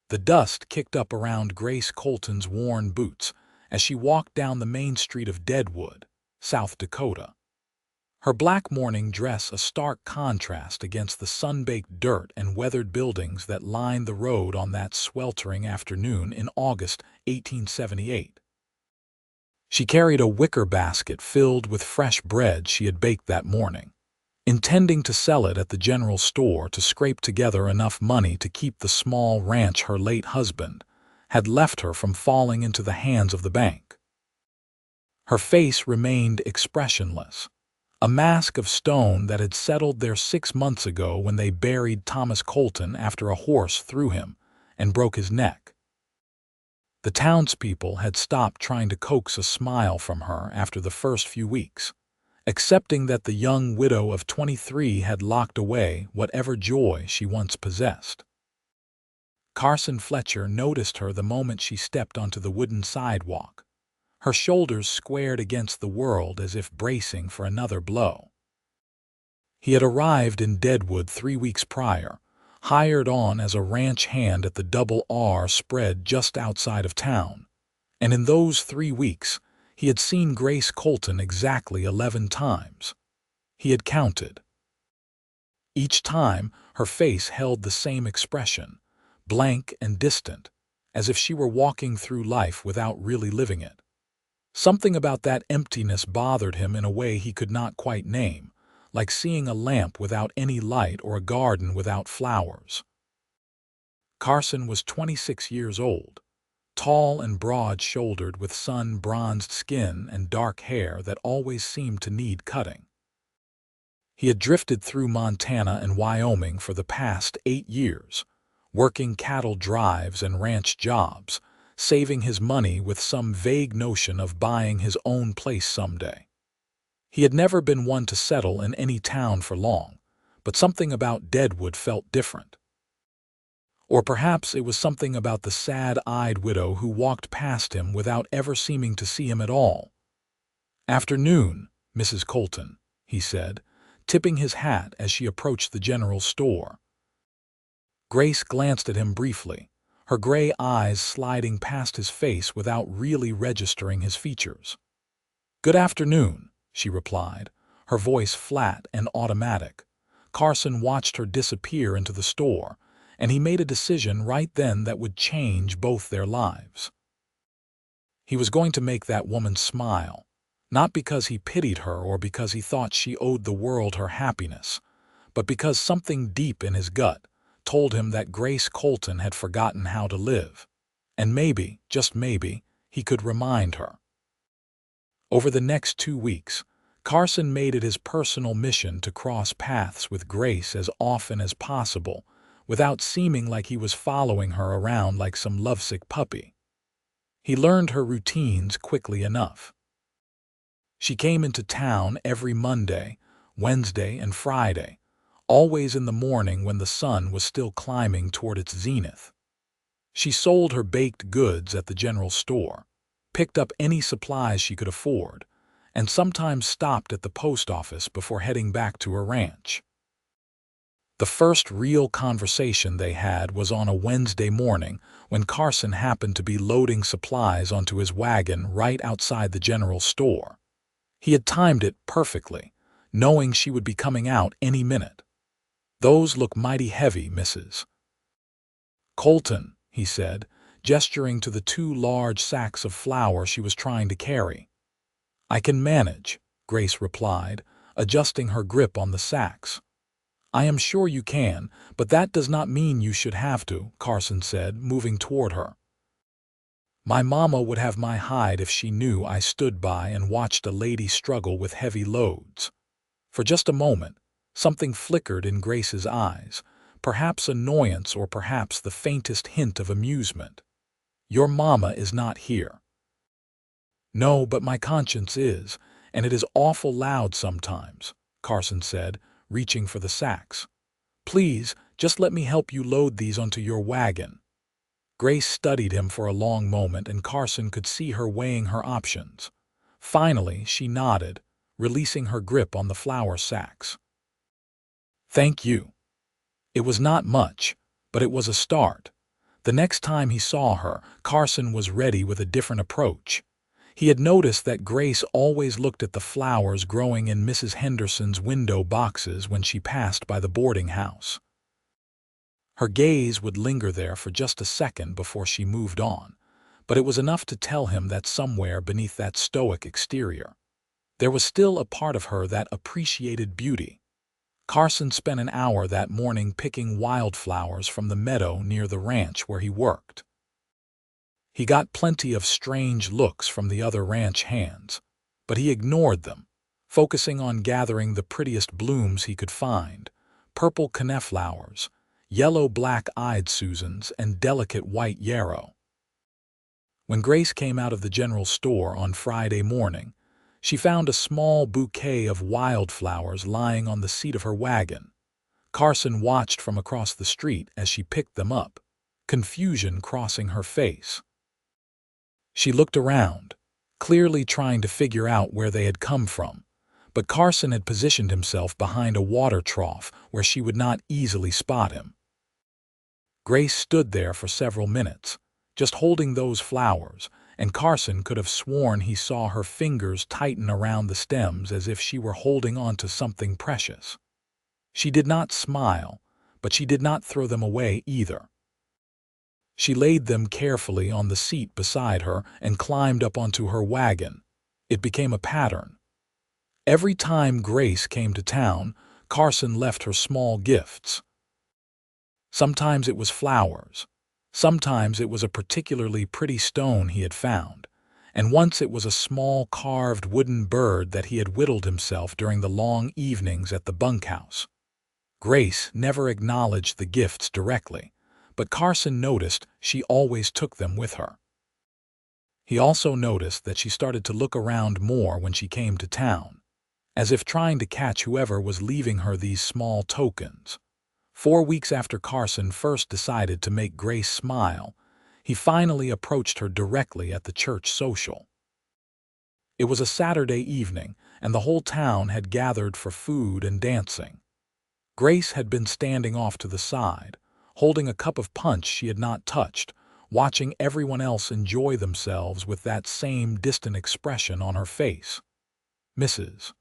The dust kicked up around Grace Colton's worn boots as she walked down the main street of Deadwood, South Dakota. Her black morning dress a stark contrast against the sun-baked dirt and weathered buildings that lined the road on that sweltering afternoon in August 1878. She carried a wicker basket filled with fresh bread she had baked that morning, intending to sell it at the general store to scrape together enough money to keep the small ranch her late husband had left her from falling into the hands of the bank. Her face remained expressionless, a mask of stone that had settled there 6 months ago when they buried Thomas Colton after a horse threw him and broke his neck. The townspeople had stopped trying to coax a smile from her after the first few weeks, accepting that the young widow of 23 had locked away whatever joy she once possessed. Carson Fletcher noticed her the moment she stepped onto the wooden sidewalk, her shoulders squared against the world as if bracing for another blow. He had arrived in Deadwood 3 weeks prior, hired on as a ranch hand at the Double R spread just outside of town, and in those 3 weeks he had seen Grace Colton exactly 11 times. He had counted. Each time her face held the same expression, blank and distant, as if she were walking through life without really living it. Something about that emptiness bothered him in a way he could not quite name, like seeing a lamp without any light or a garden without flowers. Carson was 26 years old, tall and broad-shouldered with sun-bronzed skin and dark hair that always seemed to need cutting. He had drifted through Montana and Wyoming for the past 8 years, working cattle drives and ranch jobs, saving his money with some vague notion of buying his own place someday. He had never been one to settle in any town for long, but something about Deadwood felt different. Or perhaps it was something about the sad-eyed widow who walked past him without ever seeming to see him at all. "Afternoon, Mrs. Colton," he said, tipping his hat as she approached the general store. Grace glanced at him briefly, her gray eyes sliding past his face without really registering his features. "Good afternoon," she replied, her voice flat and automatic. Carson watched her disappear into the store, and he made a decision right then that would change both their lives. He was going to make that woman smile, not because he pitied her or because he thought she owed the world her happiness, but because something deep in his gut told him that Grace Colton had forgotten how to live, and maybe, just maybe, he could remind her. Over the next 2 weeks, Carson made it his personal mission to cross paths with Grace as often as possible, without seeming like he was following her around like some lovesick puppy. He learned her routines quickly enough. She came into town every Monday, Wednesday, and Friday, always in the morning when the sun was still climbing toward its zenith. She sold her baked goods at the general store, picked up any supplies she could afford, and sometimes stopped at the post office before heading back to her ranch. The first real conversation they had was on a Wednesday morning when Carson happened to be loading supplies onto his wagon right outside the general store. He had timed it perfectly, knowing she would be coming out any minute. "Those look mighty heavy, Mrs. Colton," he said, gesturing to the 2 large sacks of flour she was trying to carry. "I can manage," Grace replied, adjusting her grip on the sacks. "I am sure you can, but that does not mean you should have to," Carson said, moving toward her. "My mama would have my hide if she knew I stood by and watched a lady struggle with heavy loads." For just a moment, something flickered in Grace's eyes, perhaps annoyance or perhaps the faintest hint of amusement. "Your mama is not here." "No, but my conscience is, and it is awful loud sometimes," Carson said, reaching for the sacks. "Please, just let me help you load these onto your wagon." Grace studied him for a long moment, and Carson could see her weighing her options. Finally, she nodded, releasing her grip on the flour sacks. "Thank you." It was not much, but it was a start. The next time he saw her, Carson was ready with a different approach. He had noticed that Grace always looked at the flowers growing in Mrs. Henderson's window boxes when she passed by the boarding house. Her gaze would linger there for just a second before she moved on, but it was enough to tell him that somewhere beneath that stoic exterior, there was still a part of her that appreciated beauty. Carson spent an hour that morning picking wildflowers from the meadow near the ranch where he worked. He got plenty of strange looks from the other ranch hands, but he ignored them, focusing on gathering the prettiest blooms he could find: purple coneflowers, yellow black-eyed Susans, and delicate white yarrow. When Grace came out of the general store on Friday morning, she found a small bouquet of wildflowers lying on the seat of her wagon. Carson watched from across the street as she picked them up, confusion crossing her face. She looked around, clearly trying to figure out where they had come from, but Carson had positioned himself behind a water trough where she would not easily spot him. Grace stood there for several minutes, just holding those flowers, and Carson could have sworn he saw her fingers tighten around the stems as if she were holding on to something precious. She did not smile, but she did not throw them away either. She laid them carefully on the seat beside her and climbed up onto her wagon. It became a pattern. Every time Grace came to town, Carson left her small gifts. Sometimes it was flowers. Sometimes it was a particularly pretty stone he had found, and once it was a small carved wooden bird that he had whittled himself during the long evenings at the bunkhouse. Grace never acknowledged the gifts directly, but Carson noticed she always took them with her. He also noticed that she started to look around more when she came to town, as if trying to catch whoever was leaving her these small tokens. 4 weeks after Carson first decided to make Grace smile, he finally approached her directly at the church social. It was a Saturday evening, and the whole town had gathered for food and dancing. Grace had been standing off to the side, holding a cup of punch she had not touched, watching everyone else enjoy themselves with that same distant expression on her face. "Mrs.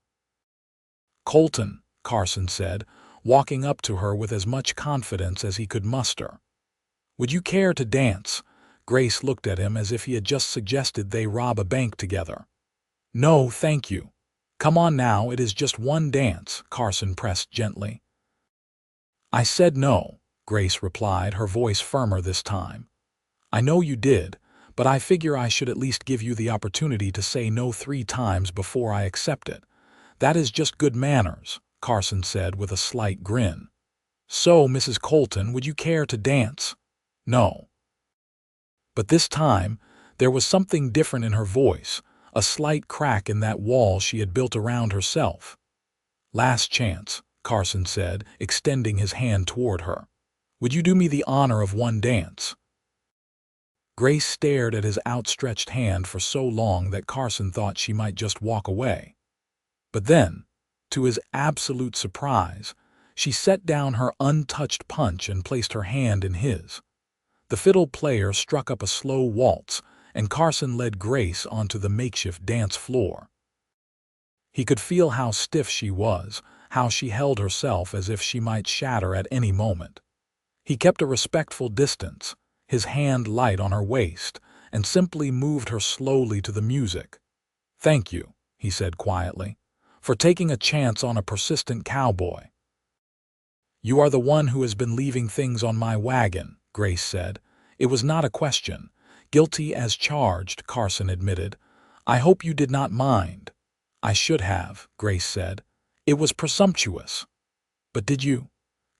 Colton," Carson said, walking up to her with as much confidence as he could muster. "Would you care to dance?" Grace looked at him as if he had just suggested they rob a bank together. "No, thank you. Come on now, it is just one dance," Carson pressed gently. "I said no," Grace replied, her voice firmer this time. "I know you did, but I figure I should at least give you the opportunity to say no 3 times before I accept it. That is just good manners," Carson said with a slight grin. "So, Mrs. Colton, would you care to dance?" "No." But this time, there was something different in her voice, a slight crack in that wall she had built around herself. "Last chance," Carson said, extending his hand toward her. "Would you do me the honor of one dance?" Grace stared at his outstretched hand for so long that Carson thought she might just walk away. But then, to his absolute surprise, she set down her untouched punch and placed her hand in his. The fiddle player struck up a slow waltz, and Carson led Grace onto the makeshift dance floor. He could feel how stiff she was, how she held herself as if she might shatter at any moment. He kept a respectful distance, his hand light on her waist, and simply moved her slowly to the music. "Thank you," he said quietly, "for taking a chance on a persistent cowboy." "You are the one who has been leaving things on my wagon," Grace said. It was not a question. "Guilty as charged," Carson admitted. "I hope you did not mind." "I should have," Grace said. "It was presumptuous." "But did you?"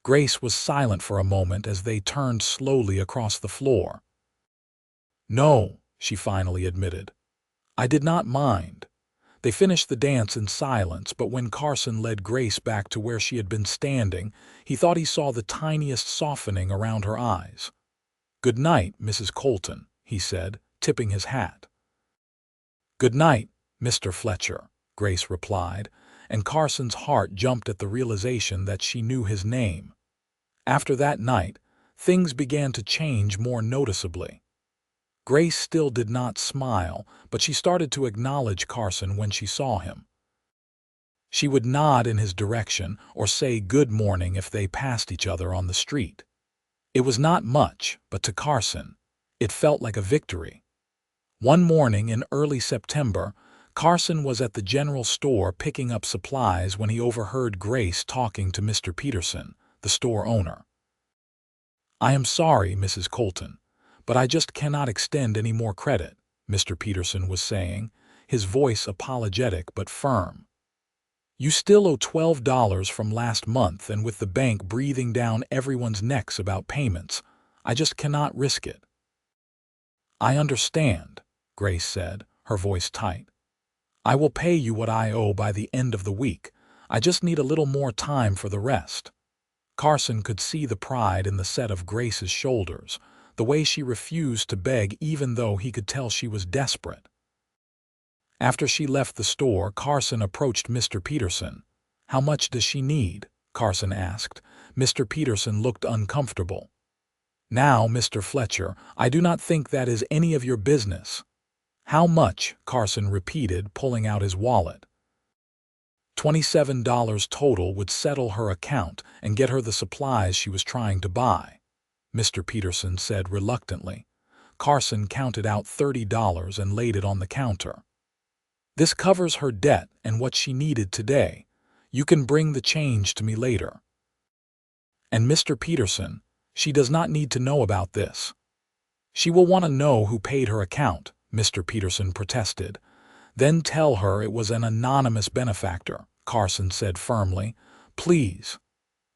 Grace was silent for a moment as they turned slowly across the floor. "No," she finally admitted. "I did not mind." They finished the dance in silence, but when Carson led Grace back to where she had been standing, he thought he saw the tiniest softening around her eyes. "Good night, Mrs. Colton," he said, tipping his hat. "Good night, Mr. Fletcher," Grace replied, and Carson's heart jumped at the realization that she knew his name. After that night, things began to change more noticeably. Grace still did not smile, but she started to acknowledge Carson when she saw him. She would nod in his direction or say good morning if they passed each other on the street. It was not much, but to Carson, it felt like a victory. One morning in early September, Carson was at the general store picking up supplies when he overheard Grace talking to Mr. Peterson, the store owner. "I am sorry, Mrs. Colton, but I just cannot extend any more credit," Mr. Peterson was saying, his voice apologetic but firm. "You still owe $12 from last month, and with the bank breathing down everyone's necks about payments, I just cannot risk it." "I understand," Grace said, her voice tight. "I will pay you what I owe by the end of the week. I just need a little more time for the rest." Carson could see the pride in the set of Grace's shoulders, the way she refused to beg even though he could tell she was desperate. After she left the store, Carson approached Mr. Peterson. "How much does she need?" Carson asked. Mr. Peterson looked uncomfortable. "Now, Mr. Fletcher, I do not think that is any of your business." "How much?" Carson repeated, pulling out his wallet. $27 total would settle her account and get her the supplies she was trying to buy, Mr. Peterson said reluctantly. Carson counted out $30 and laid it on the counter. "This covers her debt and what she needed today. You can bring the change to me later." "And Mr. Peterson, she does not need to know about this." "She will want to know who paid her account," Mr. Peterson protested. "Then tell her it was an anonymous benefactor," Carson said firmly. "Please."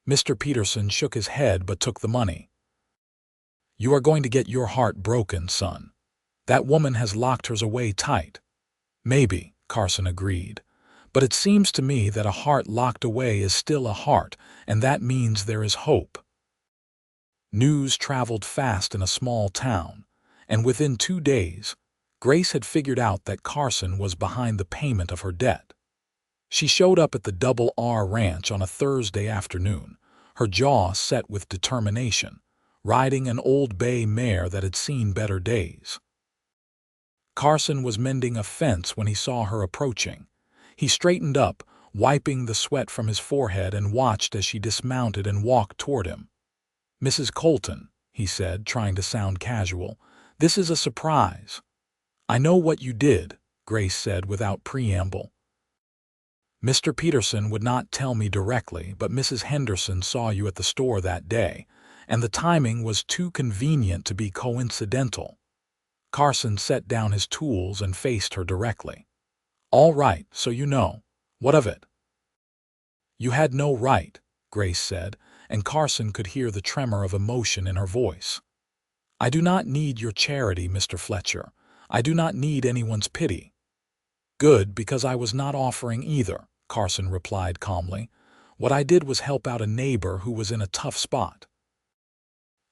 Mr. Peterson shook his head but took the money. "You are going to get your heart broken, son. That woman has locked hers away tight." "Maybe," Carson agreed. "But it seems to me that a heart locked away is still a heart, and that means there is hope." News traveled fast in a small town, and within 2 days, Grace had figured out that Carson was behind the payment of her debt. She showed up at the Double R Ranch on a Thursday afternoon, her jaw set with determination, riding an old bay mare that had seen better days. Carson was mending a fence when he saw her approaching. He straightened up, wiping the sweat from his forehead, and watched as she dismounted and walked toward him. "Mrs. Colton," he said, trying to sound casual, "this is a surprise." "I know what you did," Grace said without preamble. "Mr. Peterson would not tell me directly, but Mrs. Henderson saw you at the store that day, and the timing was too convenient to be coincidental." Carson set down his tools and faced her directly. "All right, so you know. What of it?" "You had no right," Grace said, and Carson could hear the tremor of emotion in her voice. "I do not need your charity, Mr. Fletcher. I do not need anyone's pity." "Good, because I was not offering either," Carson replied calmly. "What I did was help out a neighbor who was in a tough spot."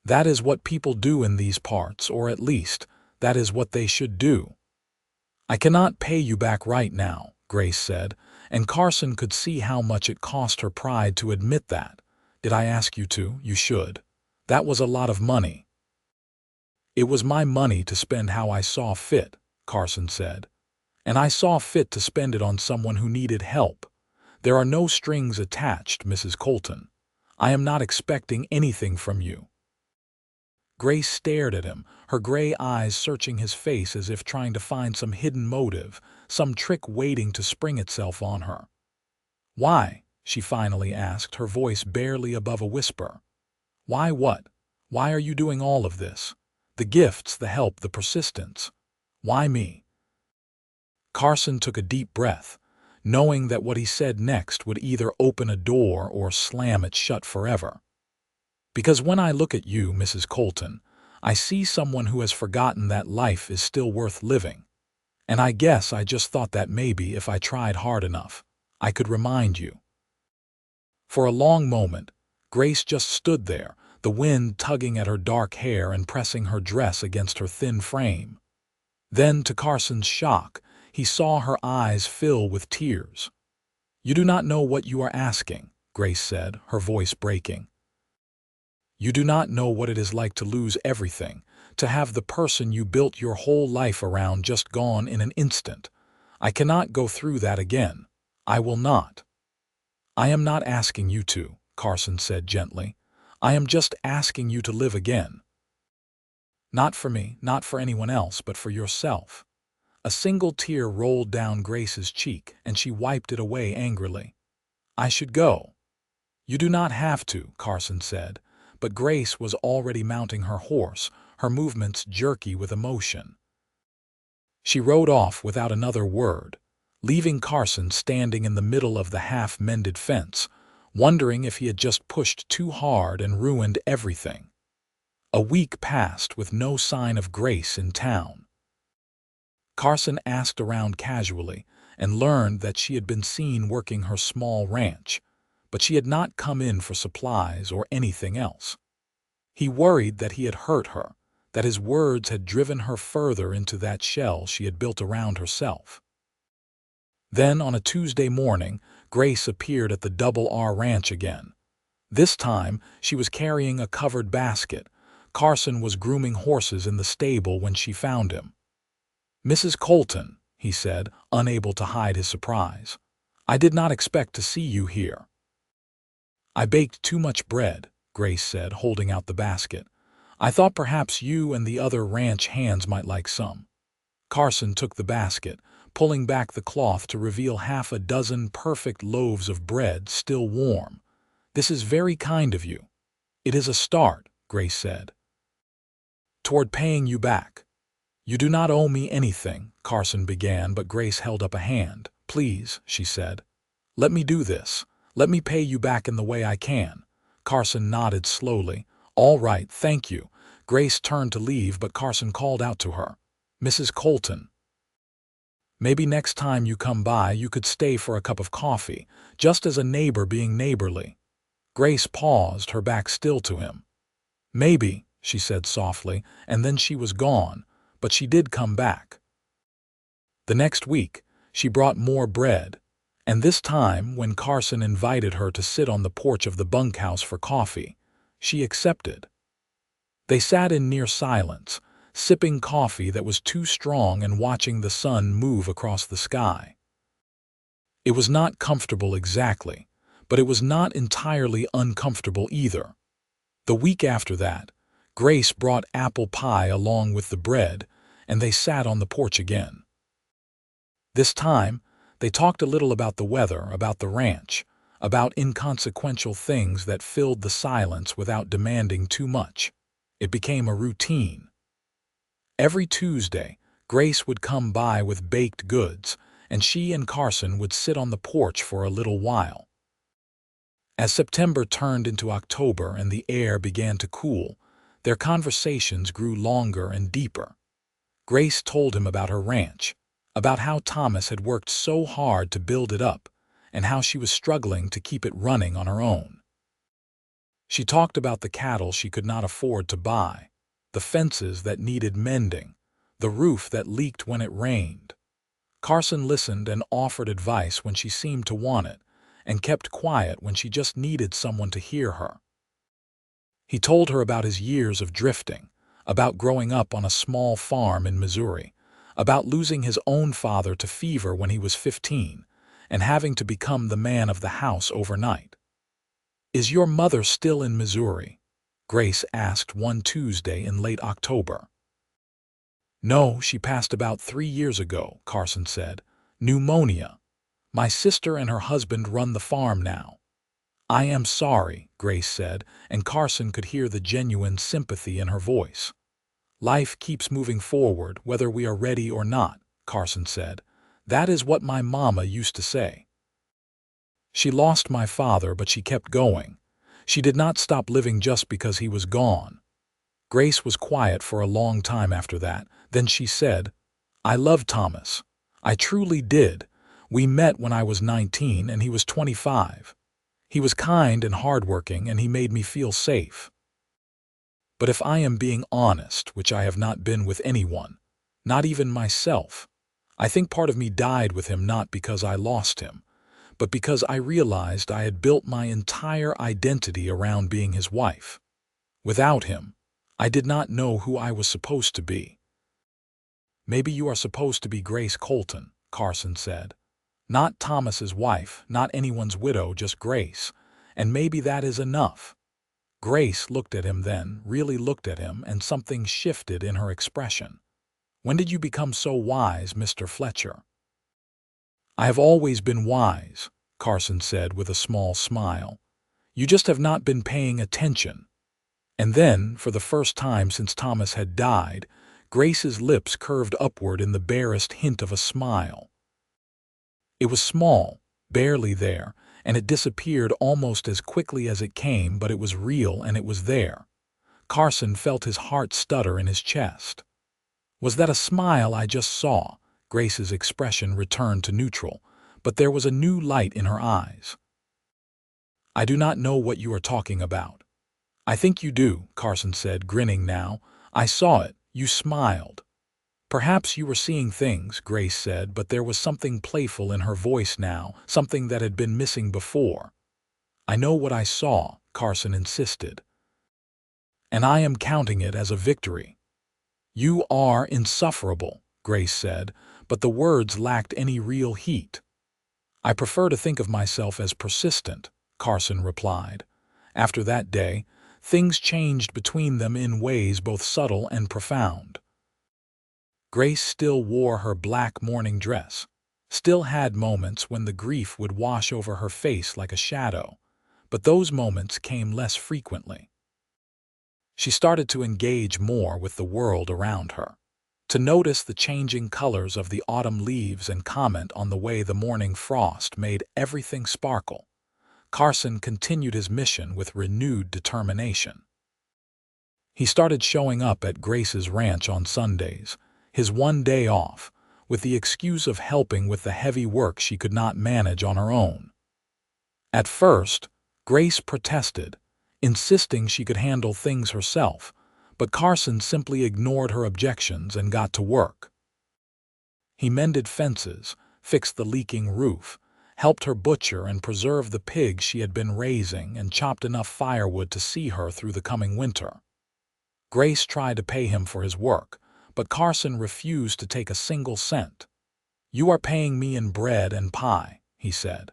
"That is what people do in these parts, or at least, that is what they should do." "I cannot pay you back right now," Grace said, and Carson could see how much it cost her pride to admit that. "Did I ask you to? You should. That was a lot of money." "It was my money to spend how I saw fit," Carson said. "And I saw fit to spend it on someone who needed help. There are no strings attached, Mrs. Colton. I am not expecting anything from you." Grace stared at him, her gray eyes searching his face as if trying to find some hidden motive, some trick waiting to spring itself on her. "Why?" she finally asked, her voice barely above a whisper. "Why what? Why are you doing all of this? The gifts, the help, the persistence. Why me?" Carson took a deep breath, knowing that what he said next would either open a door or slam it shut forever. "Because when I look at you, Mrs. Colton, I see someone who has forgotten that life is still worth living. And I guess I just thought that maybe if I tried hard enough, I could remind you." For a long moment, Grace just stood there, the wind tugging at her dark hair and pressing her dress against her thin frame. Then, to Carson's shock, he saw her eyes fill with tears. "You do not know what you are asking," Grace said, her voice breaking. You do not know what it is like to lose everything, to have the person you built your whole life around just gone in an instant. I cannot go through that again. I will not." "I am not asking you to," Carson said gently. "I am just asking you to live again. Not for me, not for anyone else, but for yourself." A single tear rolled down Grace's cheek, and she wiped it away angrily. "I should go." "You do not have to," Carson said, but Grace was already mounting her horse, her movements jerky with emotion. She rode off without another word, leaving Carson standing in the middle of the half-mended fence, wondering if he had just pushed too hard and ruined everything. A week passed with no sign of Grace in town. Carson asked around casually and learned that she had been seen working her small ranch, but she had not come in for supplies or anything else. He worried that he had hurt her, that his words had driven her further into that shell she had built around herself. Then, on a Tuesday morning, Grace appeared at the Double R Ranch again. This time, she was carrying a covered basket. Carson was grooming horses in the stable when she found him. "Mrs. Colton," he said, unable to hide his surprise. "I did not expect to see you here." "I baked too much bread," Grace said, holding out the basket. "I thought perhaps you and the other ranch hands might like some." Carson took the basket, pulling back the cloth to reveal half a dozen perfect loaves of bread still warm. "This is very kind of you." "It is a start," Grace said, "toward paying you back." "You do not owe me anything," Carson began, but Grace held up a hand. "Please," she said. "Let me do this. Let me pay you back in the way I can." Carson nodded slowly. "All right, thank you." Grace turned to leave, but Carson called out to her. "Mrs. Colton, maybe next time you come by you could stay for a cup of coffee, just as a neighbor being neighborly." Grace paused, her back still to him. "Maybe," she said softly, and then she was gone, but she did come back. The next week, she brought more bread, and this time, when Carson invited her to sit on the porch of the bunkhouse for coffee, she accepted. They sat in near silence, sipping coffee that was too strong and watching the sun move across the sky. It was not comfortable exactly, but it was not entirely uncomfortable either. The week after that, Grace brought apple pie along with the bread, and they sat on the porch again. This time, they talked a little about the weather, about the ranch, about inconsequential things that filled the silence without demanding too much. It became a routine. Every Tuesday, Grace would come by with baked goods, and she and Carson would sit on the porch for a little while. As September turned into October and the air began to cool, their conversations grew longer and deeper. Grace told him about her ranch, about how Thomas had worked so hard to build it up, and how she was struggling to keep it running on her own. She talked about the cattle she could not afford to buy, the fences that needed mending, the roof that leaked when it rained. Carson listened and offered advice when she seemed to want it, and kept quiet when she just needed someone to hear her. He told her about his years of drifting, about growing up on a small farm in Missouri, about losing his own father to fever when he was 15, and having to become the man of the house overnight. "Is your mother still in Missouri?" Grace asked one Tuesday in late October. "No, she passed about 3 years ago," Carson said. "Pneumonia. My sister and her husband run the farm now." "I am sorry," Grace said, and Carson could hear the genuine sympathy in her voice. "Life keeps moving forward, whether we are ready or not," Carson said. "That is what my mama used to say. She lost my father, but she kept going. She did not stop living just because he was gone." Grace was quiet for a long time after that. Then she said, "I loved Thomas. I truly did. We met when I was 19 and he was 25. He was kind and hardworking, and he made me feel safe. But if I am being honest, which I have not been with anyone, not even myself, I think part of me died with him not because I lost him, but because I realized I had built my entire identity around being his wife. Without him, I did not know who I was supposed to be. Maybe you are supposed to be Grace Colton, Carson said. Not Thomas's wife, not anyone's widow, just Grace. And maybe that is enough. Grace looked at him then, really looked at him, and something shifted in her expression. When did you become so wise, Mr. Fletcher? I have always been wise, Carson said with a small smile. You just have not been paying attention. And then, for the first time since Thomas had died, Grace's lips curved upward in the barest hint of a smile. It was small, barely there, and it disappeared almost as quickly as it came, but it was real and it was there. Carson felt his heart stutter in his chest. Was that a smile I just saw? Grace's expression returned to neutral, but there was a new light in her eyes. I do not know what you are talking about. I think you do, Carson said, grinning now. I saw it. You smiled. Perhaps you were seeing things, Grace said, but there was something playful in her voice now, something that had been missing before. I know what I saw, Carson insisted. And I am counting it as a victory. You are insufferable, Grace said, but the words lacked any real heat. I prefer to think of myself as persistent, Carson replied. After that day, things changed between them in ways both subtle and profound. Grace still wore her black mourning dress, still had moments when the grief would wash over her face like a shadow, but those moments came less frequently. She started to engage more with the world around her, to notice the changing colors of the autumn leaves and comment on the way the morning frost made everything sparkle. Carson continued his mission with renewed determination. He started showing up at Grace's ranch on Sundays, his one day off, with the excuse of helping with the heavy work she could not manage on her own. At first, Grace protested, insisting she could handle things herself, but Carson simply ignored her objections and got to work. He mended fences, fixed the leaking roof, helped her butcher and preserve the pigs she had been raising, and chopped enough firewood to see her through the coming winter. Grace tried to pay him for his work, but Carson refused to take a single cent. You are paying me in bread and pie, he said.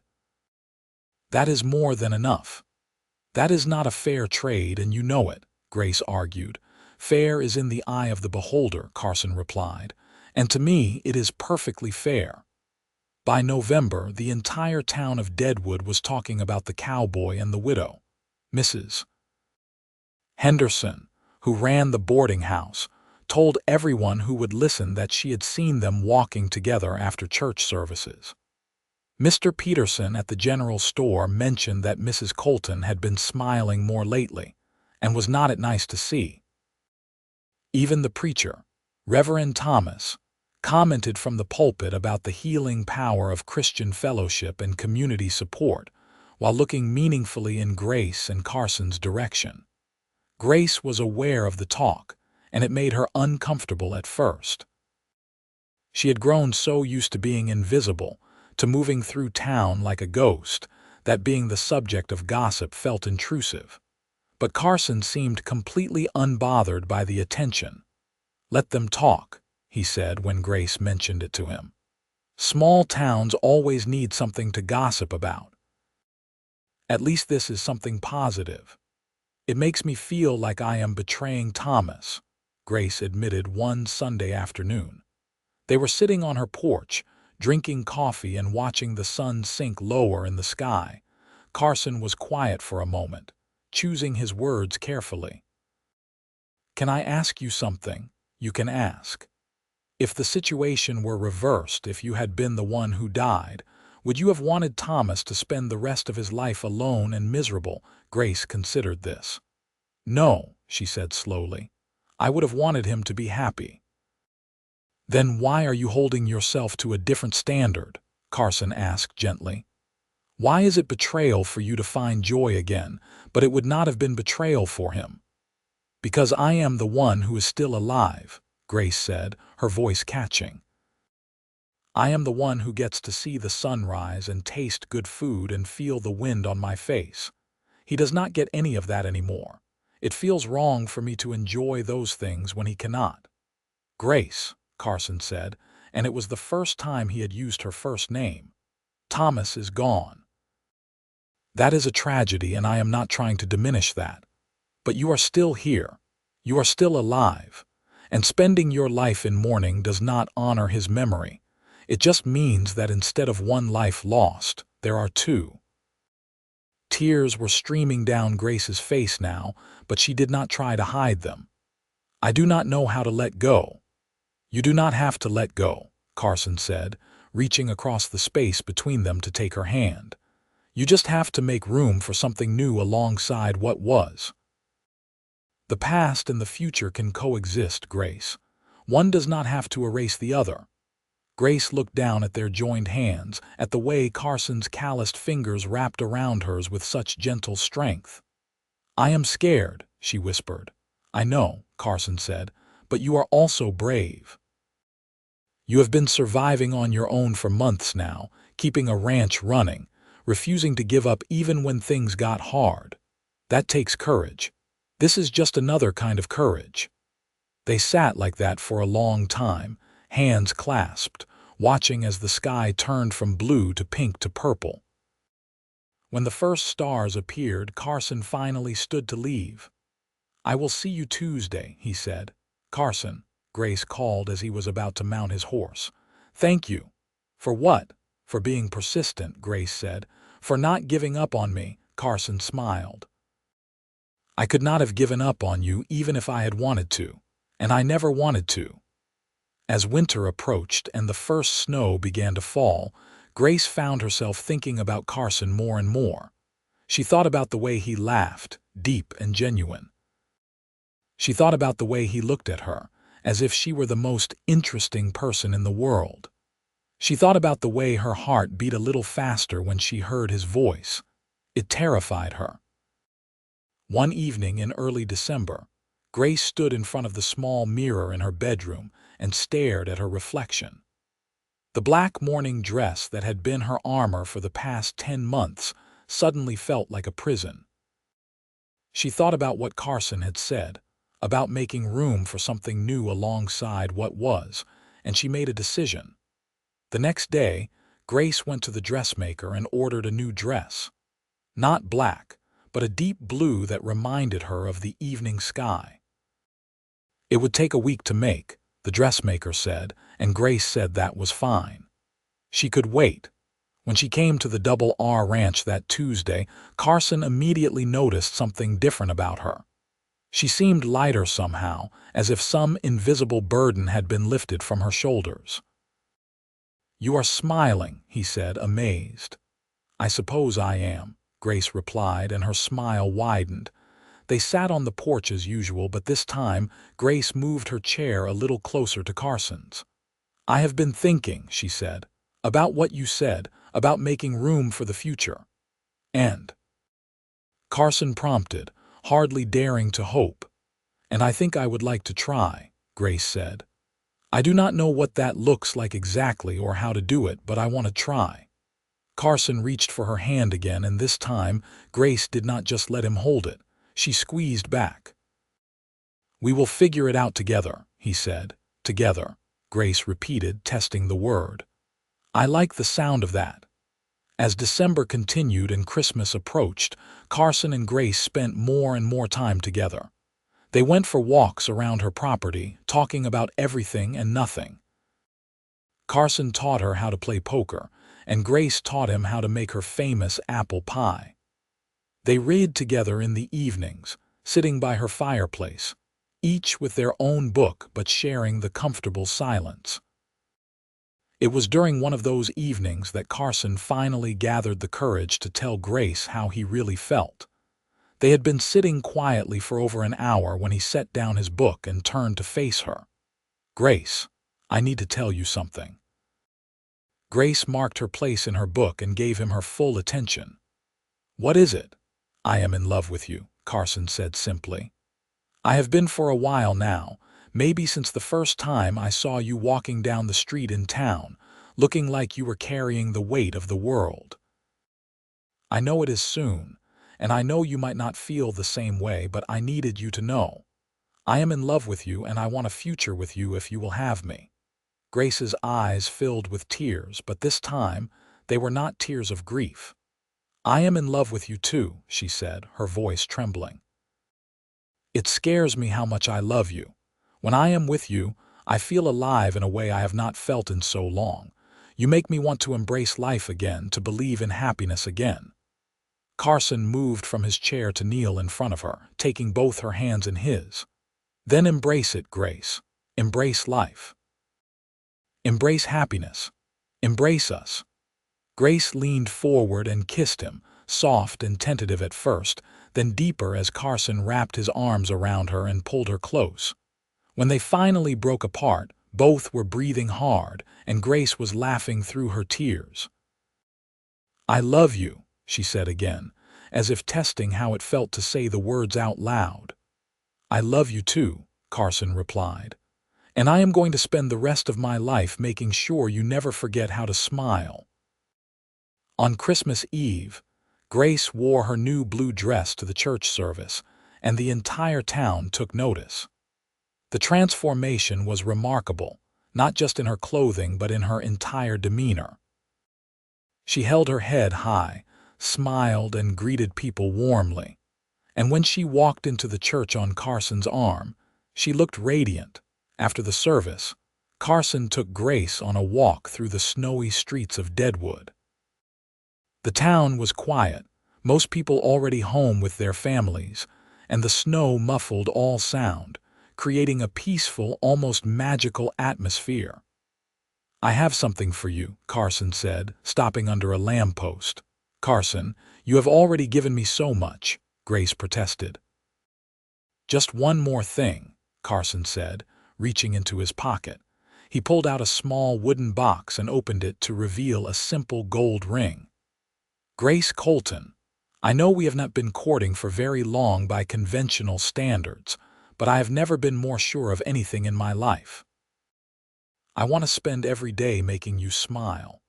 That is more than enough. That is not a fair trade, and you know it, Grace argued. Fair is in the eye of the beholder, Carson replied, and to me it is perfectly fair. By November, the entire town of Deadwood was talking about the cowboy and the widow. Mrs. Henderson, who ran the boarding house, told everyone who would listen that she had seen them walking together after church services. Mr. Peterson at the general store mentioned that Mrs. Colton had been smiling more lately, and was not it nice to see. Even the preacher, Reverend Thomas, commented from the pulpit about the healing power of Christian fellowship and community support, while looking meaningfully in Grace and Carson's direction. Grace was aware of the talk, and it made her uncomfortable at first. She had grown so used to being invisible, to moving through town like a ghost, that being the subject of gossip felt intrusive. But Carson seemed completely unbothered by the attention. Let them talk, he said when Grace mentioned it to him. Small towns always need something to gossip about. At least this is something positive. It makes me feel like I am betraying Thomas, Grace admitted one Sunday afternoon. They were sitting on her porch, drinking coffee and watching the sun sink lower in the sky. Carson was quiet for a moment, choosing his words carefully. Can I ask you something? You can ask. If the situation were reversed, if you had been the one who died, would you have wanted Thomas to spend the rest of his life alone and miserable? Grace considered this. No, she said slowly. I would have wanted him to be happy. Then why are you holding yourself to a different standard? Carson asked gently. Why is it betrayal for you to find joy again, but it would not have been betrayal for him? Because I am the one who is still alive, Grace said, her voice catching. I am the one who gets to see the sunrise and taste good food and feel the wind on my face. He does not get any of that anymore. It feels wrong for me to enjoy those things when he cannot. Grace, Carson said, and it was the first time he had used her first name. Thomas is gone. That is a tragedy, and I am not trying to diminish that. But you are still here. You are still alive. And spending your life in mourning does not honor his memory. It just means that instead of one life lost, there are two. Tears were streaming down Grace's face now, but she did not try to hide them. I do not know how to let go. You do not have to let go, Carson said, reaching across the space between them to take her hand. You just have to make room for something new alongside what was. The past and the future can coexist, Grace. One does not have to erase the other. Grace looked down at their joined hands, at the way Carson's calloused fingers wrapped around hers with such gentle strength. I am scared, she whispered. I know, Carson said, but you are also brave. You have been surviving on your own for months now, keeping a ranch running, refusing to give up even when things got hard. That takes courage. This is just another kind of courage. They sat like that for a long time, hands clasped, watching as the sky turned from blue to pink to purple. When the first stars appeared, Carson finally stood to leave. I will see you Tuesday, he said. Carson, Grace called as he was about to mount his horse. Thank you. For what? For being persistent, Grace said. For not giving up on me, Carson smiled. I could not have given up on you even if I had wanted to, and I never wanted to. As winter approached and the first snow began to fall, Grace found herself thinking about Carson more and more. She thought about the way he laughed, deep and genuine. She thought about the way he looked at her, as if she were the most interesting person in the world. She thought about the way her heart beat a little faster when she heard his voice. It terrified her. One evening in early December, Grace stood in front of the small mirror in her bedroom and stared at her reflection. The black morning dress that had been her armor for the past 10 months suddenly felt like a prison. She thought about what Carson had said, about making room for something new alongside what was, and she made a decision. The next day, Grace went to the dressmaker and ordered a new dress. Not black, but a deep blue that reminded her of the evening sky. It would take a week to make, the dressmaker said, and Grace said that was fine. She could wait. When she came to the Double R Ranch that Tuesday, Carson immediately noticed something different about her. She seemed lighter somehow, as if some invisible burden had been lifted from her shoulders. You are smiling, he said, amazed. I suppose I am, Grace replied, and her smile widened. They sat on the porch as usual, but this time Grace moved her chair a little closer to Carson's. I have been thinking, she said, about what you said, about making room for the future. And Carson prompted, hardly daring to hope. And I think I would like to try, Grace said. I do not know what that looks like exactly or how to do it, but I want to try. Carson reached for her hand again, and this time Grace did not just let him hold it. She squeezed back. We will figure it out together, he said. Together, Grace repeated, testing the word. I like the sound of that. As December continued and Christmas approached, Carson and Grace spent more and more time together. They went for walks around her property, talking about everything and nothing. Carson taught her how to play poker, and Grace taught him how to make her famous apple pie. They read together in the evenings, sitting by her fireplace, each with their own book but sharing the comfortable silence. It was during one of those evenings that Carson finally gathered the courage to tell Grace how he really felt. They had been sitting quietly for over an hour when he set down his book and turned to face her. Grace, I need to tell you something. Grace marked her place in her book and gave him her full attention. What is it? I am in love with you, Carson said simply. I have been for a while now, maybe since the first time I saw you walking down the street in town, looking like you were carrying the weight of the world. I know it is soon, and I know you might not feel the same way, but I needed you to know. I am in love with you, and I want a future with you if you will have me." Grace's eyes filled with tears, but this time they were not tears of grief. "I am in love with you too," she said, her voice trembling. "It scares me how much I love you. When I am with you, I feel alive in a way I have not felt in so long. You make me want to embrace life again, to believe in happiness again." Carson moved from his chair to kneel in front of her, taking both her hands in his. "Then embrace it, Grace. Embrace life. Embrace happiness. Embrace us." Grace leaned forward and kissed him, soft and tentative at first, then deeper as Carson wrapped his arms around her and pulled her close. When they finally broke apart, both were breathing hard, and Grace was laughing through her tears. "I love you," she said again, as if testing how it felt to say the words out loud. "I love you too," Carson replied. "And I am going to spend the rest of my life making sure you never forget how to smile." On Christmas Eve, Grace wore her new blue dress to the church service, and the entire town took notice. The transformation was remarkable, not just in her clothing but in her entire demeanor. She held her head high, smiled, and greeted people warmly. And when she walked into the church on Carson's arm, she looked radiant. After the service, Carson took Grace on a walk through the snowy streets of Deadwood. The town was quiet, most people already home with their families, and the snow muffled all sound, creating a peaceful, almost magical atmosphere. "I have something for you," Carson said, stopping under a lamppost. "Carson, you have already given me so much," Grace protested. "Just one more thing," Carson said, reaching into his pocket. He pulled out a small wooden box and opened it to reveal a simple gold ring. "Grace Colton, I know we have not been courting for very long by conventional standards, but I have never been more sure of anything in my life. I want to spend every day making you smile.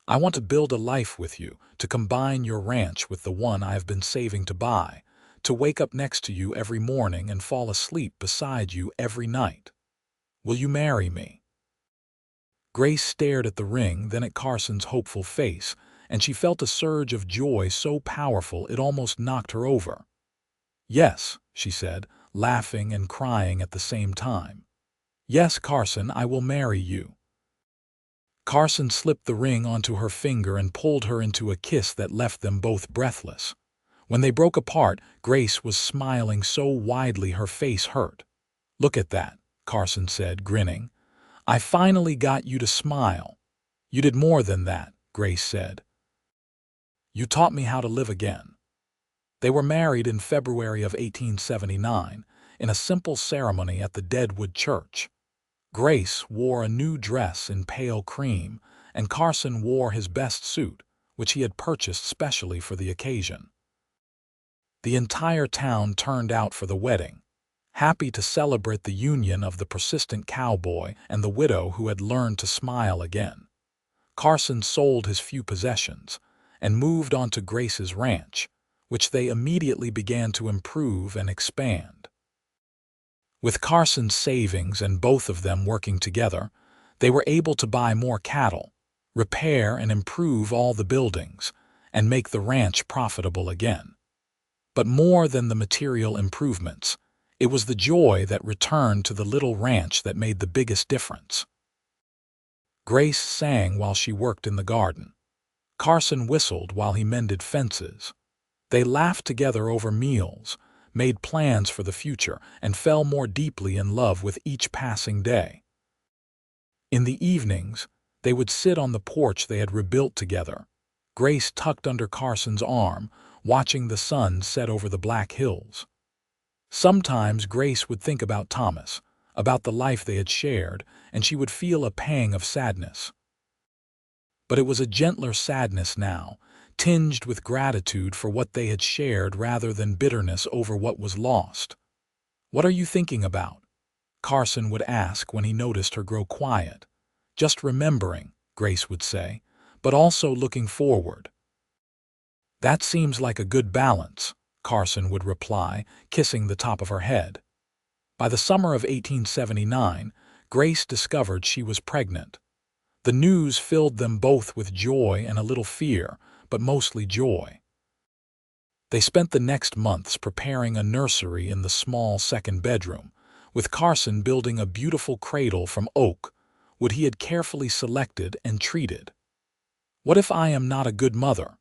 I want to build a life with you, to combine your ranch with the one I have been saving to buy, to wake up next to you every morning and fall asleep beside you every night. Will you marry me?" Grace stared at the ring, then at Carson's hopeful face, and she felt a surge of joy so powerful it almost knocked her over. "Yes," she said, laughing and crying at the same time. "Yes, Carson, I will marry you." Carson slipped the ring onto her finger and pulled her into a kiss that left them both breathless. When they broke apart, Grace was smiling so widely her face hurt. "Look at that," Carson said, grinning. "I finally got you to smile." "You did more than that," Grace said. "You taught me how to live again." They were married in February of 1879, in a simple ceremony at the Deadwood church. Grace wore a new dress in pale cream, and Carson wore his best suit, which he had purchased specially for the occasion. The entire town turned out for the wedding, happy to celebrate the union of the persistent cowboy and the widow who had learned to smile again. Carson sold his few possessions and moved on to Grace's ranch, which they immediately began to improve and expand. With Carson's savings and both of them working together, they were able to buy more cattle, repair and improve all the buildings, and make the ranch profitable again. But more than the material improvements, it was the joy that returned to the little ranch that made the biggest difference. Grace sang while she worked in the garden. Carson whistled while he mended fences. They laughed together over meals, made plans for the future, and fell more deeply in love with each passing day. In the evenings, they would sit on the porch they had rebuilt together, Grace tucked under Carson's arm, watching the sun set over the Black Hills. Sometimes Grace would think about Thomas, about the life they had shared, and she would feel a pang of sadness. But it was a gentler sadness now, tinged with gratitude for what they had shared rather than bitterness over what was lost. "What are you thinking about?" Carson would ask when he noticed her grow quiet. "Just remembering," Grace would say, "but also looking forward." That seems like a good balance, Carson would reply, kissing the top of her head. By the summer of 1879, Grace discovered she was pregnant. The news filled them both with joy and a little fear, but mostly joy. They spent the next months preparing a nursery in the small second bedroom, with Carson building a beautiful cradle from oak, wood he had carefully selected and treated. "What if I am not a good mother?"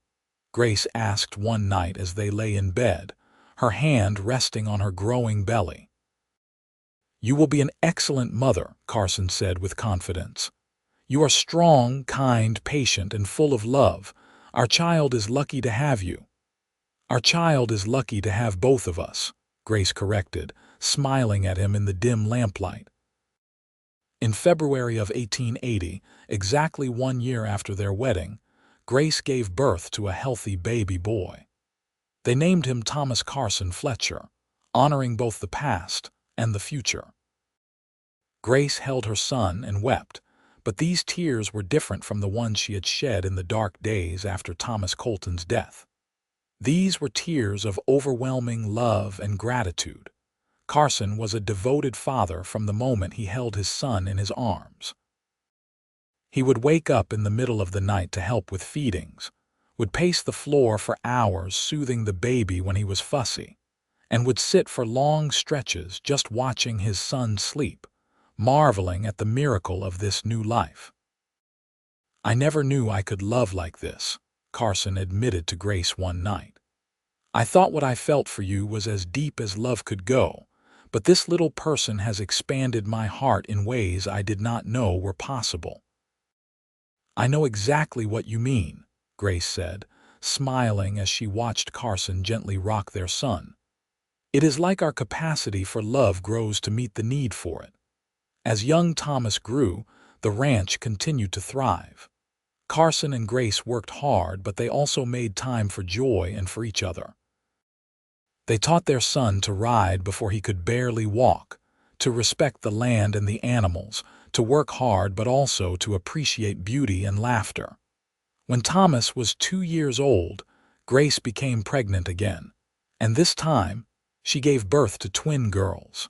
Grace asked one night as they lay in bed, her hand resting on her growing belly. "You will be an excellent mother," Carson said with confidence. "You are strong, kind, patient, and full of love. Our child is lucky to have you." "Our child is lucky to have both of us," Grace corrected, smiling at him in the dim lamplight. In February of 1880, exactly 1 year after their wedding, Grace gave birth to a healthy baby boy. They named him Thomas Carson Fletcher, honoring both the past and the future. Grace held her son and wept, but these tears were different from the ones she had shed in the dark days after Thomas Colton's death. These were tears of overwhelming love and gratitude. Carson was a devoted father from the moment he held his son in his arms. He would wake up in the middle of the night to help with feedings, would pace the floor for hours soothing the baby when he was fussy, and would sit for long stretches just watching his son sleep, marveling at the miracle of this new life. "I never knew I could love like this," Carson admitted to Grace one night. "I thought what I felt for you was as deep as love could go, but this little person has expanded my heart in ways I did not know were possible." "I know exactly what you mean," Grace said, smiling as she watched Carson gently rock their son. "It is like our capacity for love grows to meet the need for it." As young Thomas grew, the ranch continued to thrive. Carson and Grace worked hard, but they also made time for joy and for each other. They taught their son to ride before he could barely walk, to respect the land and the animals, to work hard but also to appreciate beauty and laughter. When Thomas was 2 years old, Grace became pregnant again, and this time she gave birth to twin girls.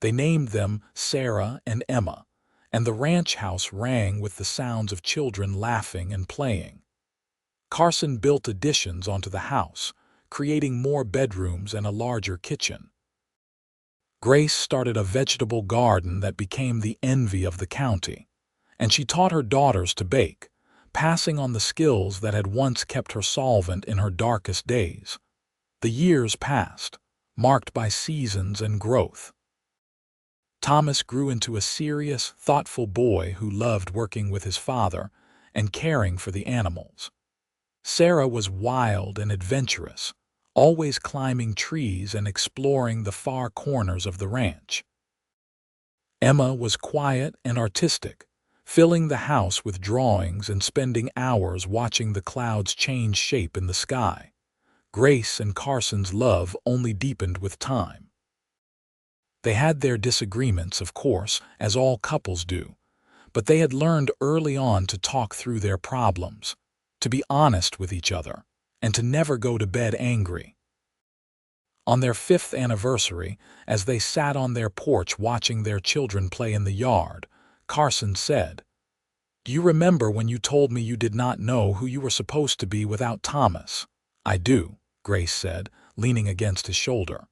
They named them Sarah and Emma, and the ranch house rang with the sounds of children laughing and playing. Carson built additions onto the house, creating more bedrooms and a larger kitchen. Grace started a vegetable garden that became the envy of the county, and she taught her daughters to bake, passing on the skills that had once kept her solvent in her darkest days. The years passed, marked by seasons and growth. Thomas grew into a serious, thoughtful boy who loved working with his father and caring for the animals. Sarah was wild and adventurous, always climbing trees and exploring the far corners of the ranch. Emma was quiet and artistic, filling the house with drawings and spending hours watching the clouds change shape in the sky. Grace and Carson's love only deepened with time. They had their disagreements, of course, as all couples do, but they had learned early on to talk through their problems, to be honest with each other, and to never go to bed angry. On their 5th anniversary, as they sat on their porch watching their children play in the yard, Carson said, "Do you remember when you told me you did not know who you were supposed to be without Thomas?" "I do," Grace said, leaning against his shoulder.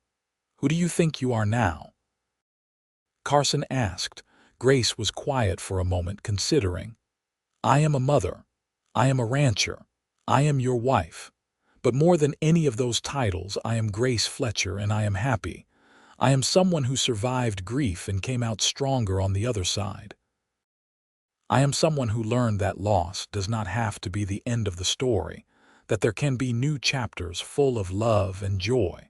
"Who do you think you are now?" Carson asked. Grace was quiet for a moment, considering. "I am a mother. I am a rancher. I am your wife. But more than any of those titles, I am Grace Fletcher, and I am happy. I am someone who survived grief and came out stronger on the other side. I am someone who learned that loss does not have to be the end of the story, that there can be new chapters full of love and joy.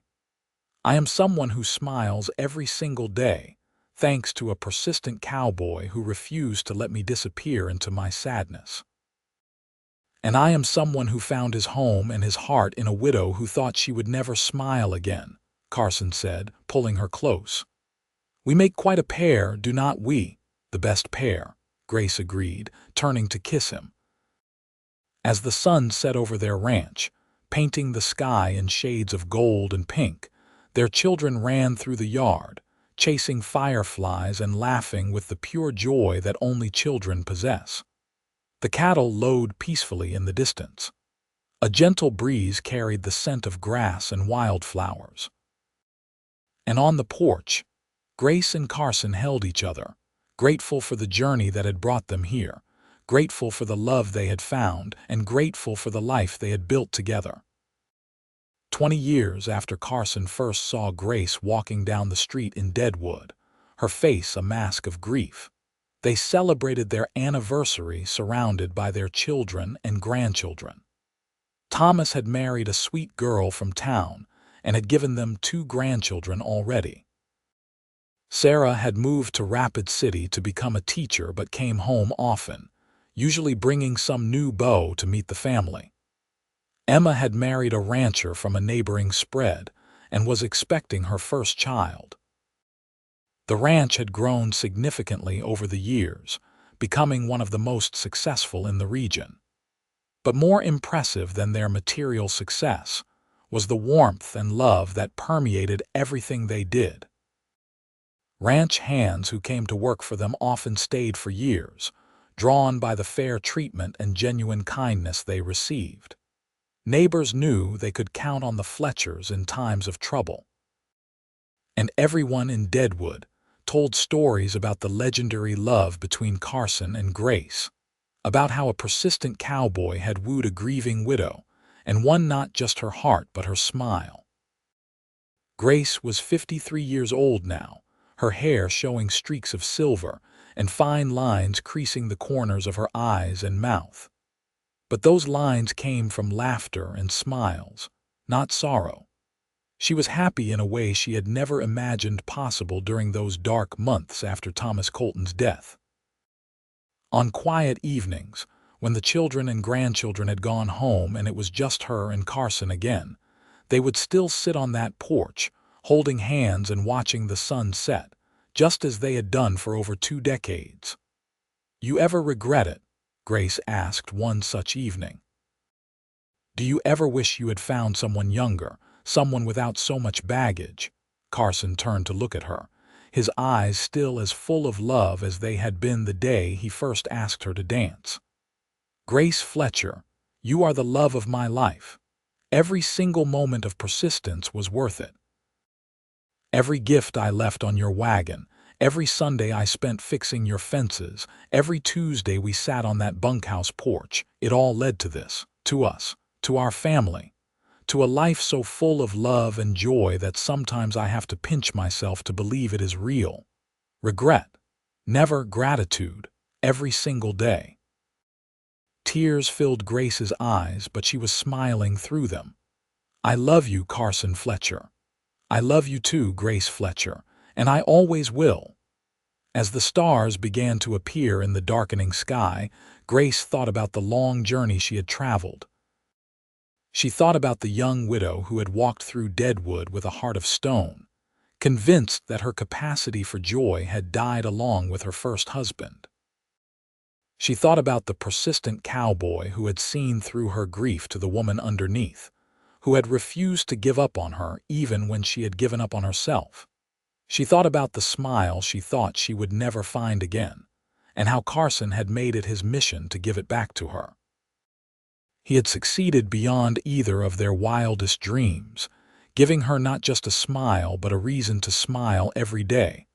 I am someone who smiles every single day, thanks to a persistent cowboy who refused to let me disappear into my sadness. And I am someone who found his home and his heart in a widow who thought she would never smile again," Carson said, pulling her close. "We make quite a pair, do not we?" "The best pair," Grace agreed, turning to kiss him. As the sun set over their ranch, painting the sky in shades of gold and pink, their children ran through the yard, chasing fireflies and laughing with the pure joy that only children possess. The cattle lowed peacefully in the distance. A gentle breeze carried the scent of grass and wildflowers. And on the porch, Grace and Carson held each other, grateful for the journey that had brought them here, grateful for the love they had found, and grateful for the life they had built together. 20 years after Carson first saw Grace walking down the street in Deadwood, her face a mask of grief, they celebrated their anniversary surrounded by their children and grandchildren. Thomas had married a sweet girl from town and had given them 2 grandchildren already. Sarah had moved to Rapid City to become a teacher but came home often, usually bringing some new beau to meet the family. Emma had married a rancher from a neighboring spread and was expecting her first child. The ranch had grown significantly over the years, becoming one of the most successful in the region. But more impressive than their material success was the warmth and love that permeated everything they did. Ranch hands who came to work for them often stayed for years, drawn by the fair treatment and genuine kindness they received. Neighbors knew they could count on the Fletchers in times of trouble. And everyone in Deadwood told stories about the legendary love between Carson and Grace, about how a persistent cowboy had wooed a grieving widow and won not just her heart but her smile. Grace was 53 years old now, her hair showing streaks of silver and fine lines creasing the corners of her eyes and mouth. But those lines came from laughter and smiles, not sorrow. She was happy in a way she had never imagined possible during those dark months after Thomas Colton's death. On quiet evenings, when the children and grandchildren had gone home and it was just her and Carson again, they would still sit on that porch, holding hands and watching the sun set, just as they had done for over 2 decades. "You ever regret it?" Grace asked one such evening. "Do you ever wish you had found someone younger, someone without so much baggage?" Carson turned to look at her, his eyes still as full of love as they had been the day he first asked her to dance. "Grace Fletcher, you are the love of my life. Every single moment of persistence was worth it. Every gift I left on your wagon, every Sunday I spent fixing your fences, every Tuesday we sat on that bunkhouse porch, it all led to this, to us, to our family, to a life so full of love and joy that sometimes I have to pinch myself to believe it is real. Regret, never gratitude, every single day." Tears filled Grace's eyes, but she was smiling through them. "I love you, Carson Fletcher. I love you too, Grace Fletcher, and I always will." As the stars began to appear in the darkening sky, Grace thought about the long journey she had traveled. She thought about the young widow who had walked through Deadwood with a heart of stone, convinced that her capacity for joy had died along with her first husband. She thought about the persistent cowboy who had seen through her grief to the woman underneath, who had refused to give up on her even when she had given up on herself. She thought about the smile she thought she would never find again, and how Carson had made it his mission to give it back to her. He had succeeded beyond either of their wildest dreams, giving her not just a smile but a reason to smile every day,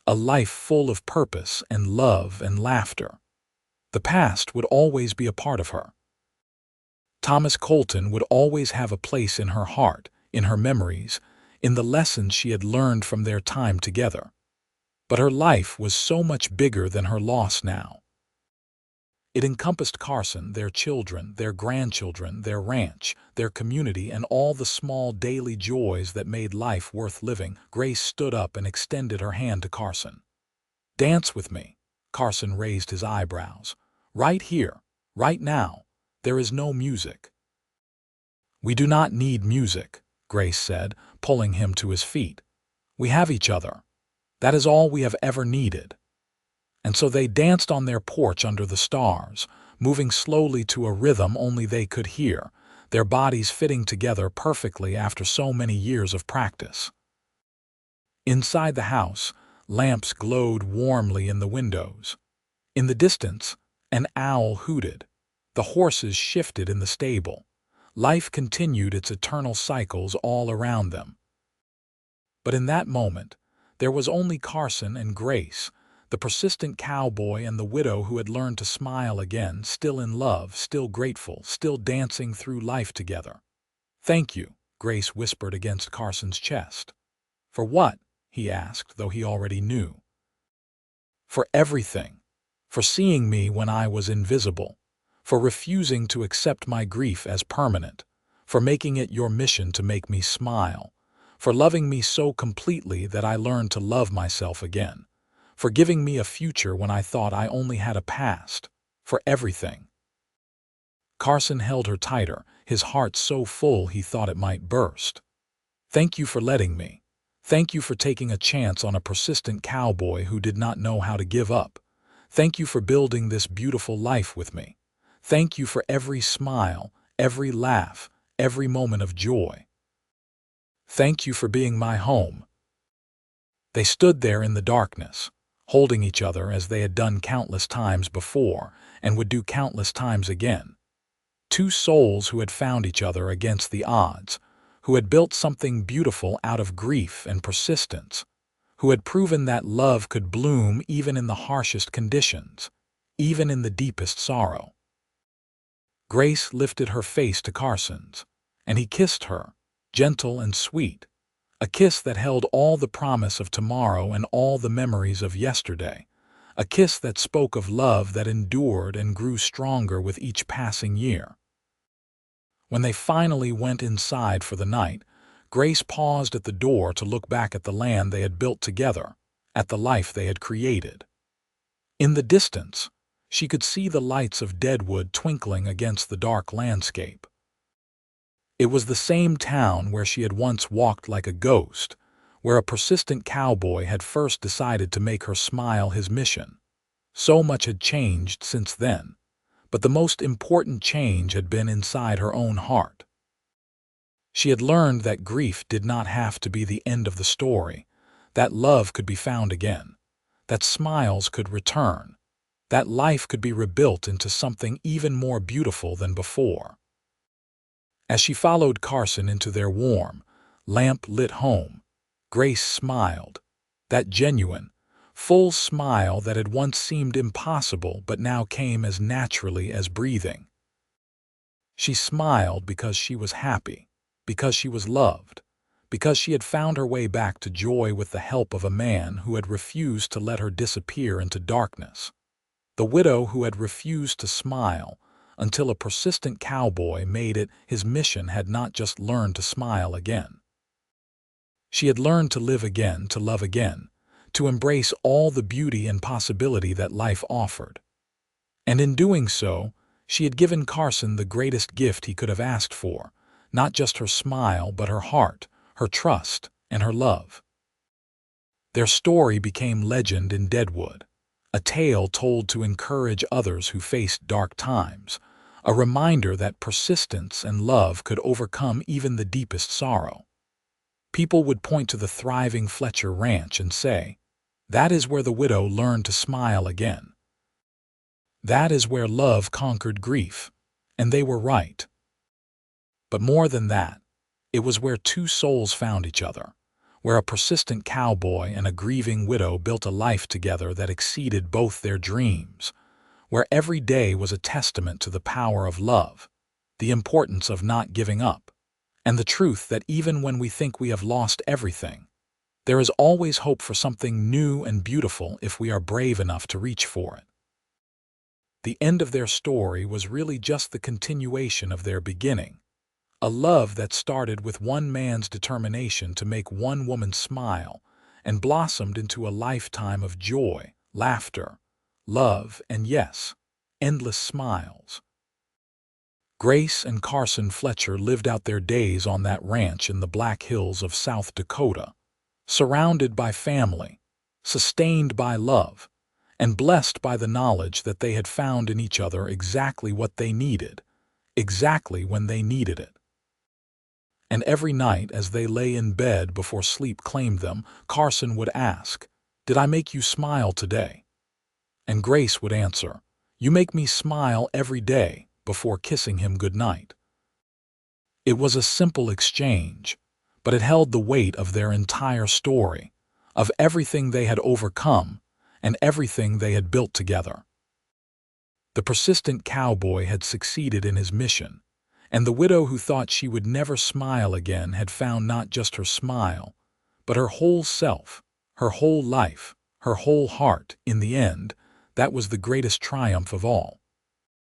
a life full of purpose and love and laughter. The past would always be a part of her. Thomas Colton would always have a place in her heart, in her memories, in the lessons she had learned from their time together. But her life was so much bigger than her loss now. It encompassed Carson, their children, their grandchildren, their ranch, their community, and all the small daily joys that made life worth living. Grace stood up and extended her hand to Carson. "Dance with me." Carson raised his eyebrows. "Right here, right now. There is no music." "We do not need music," Grace said, pulling him to his feet. "We have each other. That is all we have ever needed." And so they danced on their porch under the stars, moving slowly to a rhythm only they could hear, their bodies fitting together perfectly after so many years of practice. Inside the house, lamps glowed warmly in the windows. In the distance, an owl hooted. The horses shifted in the stable. Life continued its eternal cycles all around them. But in that moment, there was only Carson and Grace, the persistent cowboy and the widow who had learned to smile again, still in love, still grateful, still dancing through life together. "Thank you," Grace whispered against Carson's chest. "For what?" he asked, though he already knew. "For everything. For seeing me when I was invisible. For refusing to accept my grief as permanent. For making it your mission to make me smile. For loving me so completely that I learned to love myself again. For giving me a future when I thought I only had a past. For everything." Carson held her tighter, his heart so full he thought it might burst. "Thank you for letting me. Thank you for taking a chance on a persistent cowboy who did not know how to give up. Thank you for building this beautiful life with me. Thank you for every smile, every laugh, every moment of joy. Thank you for being my home." They stood there in the darkness, holding each other as they had done countless times before and would do countless times again. Two souls who had found each other against the odds, who had built something beautiful out of grief and persistence, who had proven that love could bloom even in the harshest conditions, even in the deepest sorrow. Grace lifted her face to Carson's, and he kissed her, gentle and sweet, a kiss that held all the promise of tomorrow and all the memories of yesterday, a kiss that spoke of love that endured and grew stronger with each passing year. When they finally went inside for the night, Grace paused at the door to look back at the land they had built together, at the life they had created. In the distance, she could see the lights of Deadwood twinkling against the dark landscape. It was the same town where she had once walked like a ghost, where a persistent cowboy had first decided to make her smile his mission. So much had changed since then, but the most important change had been inside her own heart. She had learned that grief did not have to be the end of the story, that love could be found again, that smiles could return, that life could be rebuilt into something even more beautiful than before. As she followed Carson into their warm, lamp-lit home, Grace smiled, that genuine, full smile that had once seemed impossible but now came as naturally as breathing. She smiled because she was happy, because she was loved, because she had found her way back to joy with the help of a man who had refused to let her disappear into darkness. The widow who had refused to smile until a persistent cowboy made it his mission had not just learned to smile again. She had learned to live again, to love again, to embrace all the beauty and possibility that life offered. And in doing so, she had given Carson the greatest gift he could have asked for, not just her smile but her heart, her trust, and her love. Their story became legend in Deadwood, a tale told to encourage others who faced dark times, a reminder that persistence and love could overcome even the deepest sorrow. People would point to the thriving Fletcher ranch and say, "That is where the widow learned to smile again. That is where love conquered grief," and they were right. But more than that, it was where two souls found each other, where a persistent cowboy and a grieving widow built a life together that exceeded both their dreams, where every day was a testament to the power of love, the importance of not giving up, and the truth that even when we think we have lost everything, there is always hope for something new and beautiful if we are brave enough to reach for it. The end of their story was really just the continuation of their beginning, a love that started with one man's determination to make one woman smile and blossomed into a lifetime of joy, laughter, love, and yes, endless smiles. Grace and Carson Fletcher lived out their days on that ranch in the Black Hills of South Dakota, surrounded by family, sustained by love, and blessed by the knowledge that they had found in each other exactly what they needed, exactly when they needed it. And every night as they lay in bed before sleep claimed them, Carson would ask, "Did I make you smile today?" And Grace would answer, "You make me smile every day," before kissing him goodnight. It was a simple exchange, but it held the weight of their entire story, of everything they had overcome and everything they had built together. The persistent cowboy had succeeded in his mission, and the widow who thought she would never smile again had found not just her smile, but her whole self, her whole life, her whole heart. In the end, that was the greatest triumph of all.